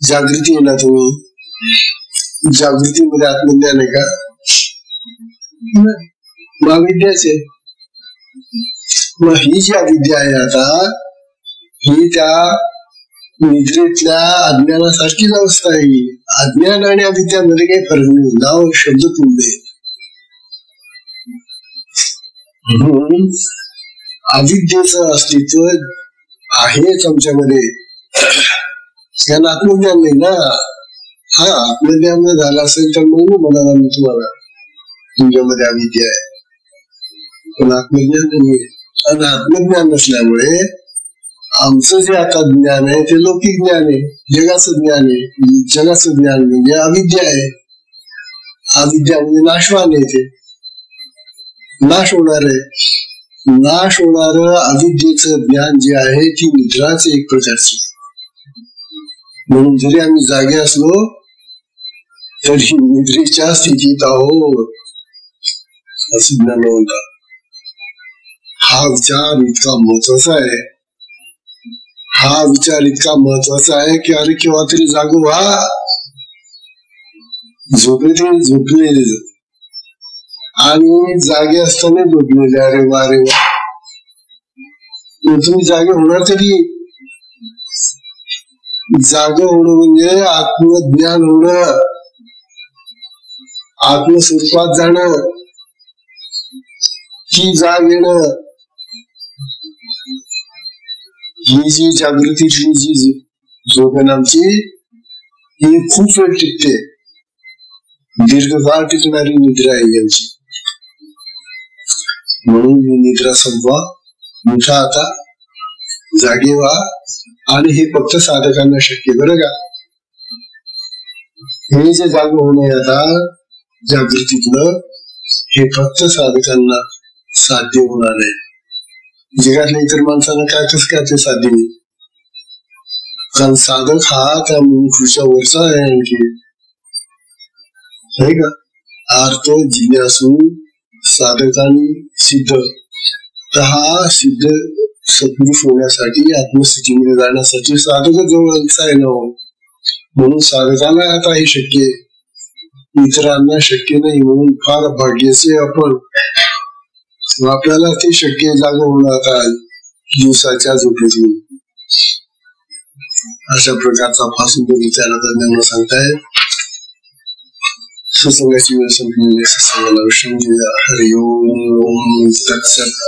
जागृती आहे ना, तुम्ही जागृतीमध्ये आत्मज्ञान आहे का? मग अविद्याच आहे. मग ही जी अविद्या आहे आता ही त्या निद्रेतल्या अज्ञानासारखीच अवस्था आहे. अज्ञान आणि अविद्यामध्ये काही फरक नाही, नाव शब्द तुंबे. म्हणून अविद्येचं अस्तित्व आहेच आमच्यामध्ये, त्यांना आत्मज्ञान नाही ना. हा, आत्मज्ञान झालं असेल तर म्हणून म्हणाला मी तुम्हाला तुमच्यामध्ये अविद्या आहे, पण आत्मज्ञान नाहीये. आणि आत्मज्ञान नसल्यामुळे आमचं जे आता ज्ञान आहे ते लौकिक ज्ञान आहे, जगाचं ज्ञान आहे. जगाचं ज्ञान म्हणजे अविद्या आहे. अविद्या म्हणजे नाशवान आहे, ते नाश होणार आहे. नाश होणार अविद्येचं ज्ञान जे आहे ती निद्राच एक प्रकारची. म्हणून जरी आम्ही जागे असलो तरी निद्रेच्या स्थितीत आहोत असं ज्ञान म्हणतात. हा विचार इतका महत्वाचा आहे, हा विचार इतका महत्वाचा आहे की अरे केव्हा तरी जागो व्हा. झोपलेले आणि जागे असताना झोपलेले, अरे वा रे वा. तुम्ही जागे होणार तरी. जाग होणं म्हणजे आत्मज्ञान होणं, आत्मस्वरूपात जाणं, ही जाग येणं. ही जी जागृतीची जी झोप आहे आमची ही खूप वेळ टिकते, दीर्घकाळ टिकणारी निद्रा आहे यांची. म्हणून ही निद्रा संपवा, मोठा आता जागे व्हा. आणि हे फक्त साधकांना शक्य, बरं का. हे जे जाग होणे आता जागृतीतलं हे फक्त साधकांना साध्य होणार आहे. जगातल्या इतर माणसांना काय कसं काय ते साध्य नाही, कारण साधक हा त्या मुमुक्षूच्या वरचा आहे आणखी, आहे का. अर्थ जिज्ञासू साधकांनी सिद्ध, तर हा सिद्ध सत्पुरुष होण्यासाठी आत्मस्थितीमध्ये जाण्यासाठी साधक जवळचा आहे ना. म्हणून साधकांना आता हे शक्य आहे, इतरांना शक्य नाही. म्हणून फार भाग्याचे आपण, आपल्याला ते शक्य जागा होणार आता दिवसाच्या झोपेतून. अशा प्रकारचा फासून विचारांना सांगताय. सुसंगाची वेळ संपलेली, सत्संगाला विश्रांती द्या. हरिओम तत्सत.